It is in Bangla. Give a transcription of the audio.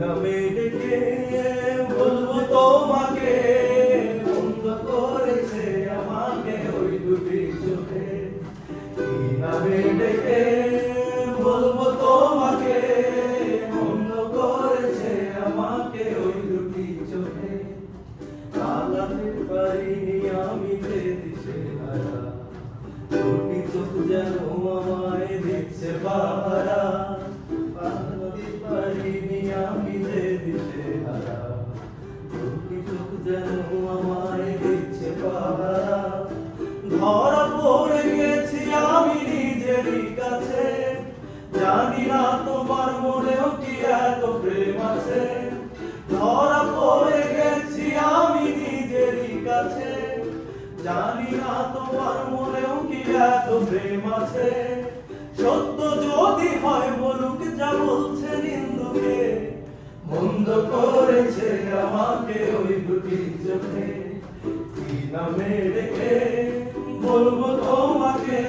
নামে ডেকে বলবো তোমাকে, বন্ধ করেছে আমাকে ওই দুটি চোখে। কি নামে ডেকে বলবো তোমাকে, বন্ধ করেছে আমাকে ওই দুটি চোখে। পালাতে পারিনি আমি যে দিশেহারা, দুটি চোখ যেন আমায় দিচ্ছে পাহারা। পালাতে পারিনি আমি যে দিশেহারা, দুটি চোখ যেন আমায় দিচ্ছে পাহারা। ধরা পড়ে গেছি আমি নিজেরই কাছে, জানি না তোমার মনেও কি এত প্রেম আছে। ধরা পড়ে গেছি আমি নিজেরই কাছে, জানি না তোমার মনেও কি এত প্রেম আছে। সত্য যদি হয় বলুক যা বলছে নিন্দুকে, বন্ধ করেছে আমাকে ওই দুটি চোখে। কি নামে ডেকে বলবো তোমাকে।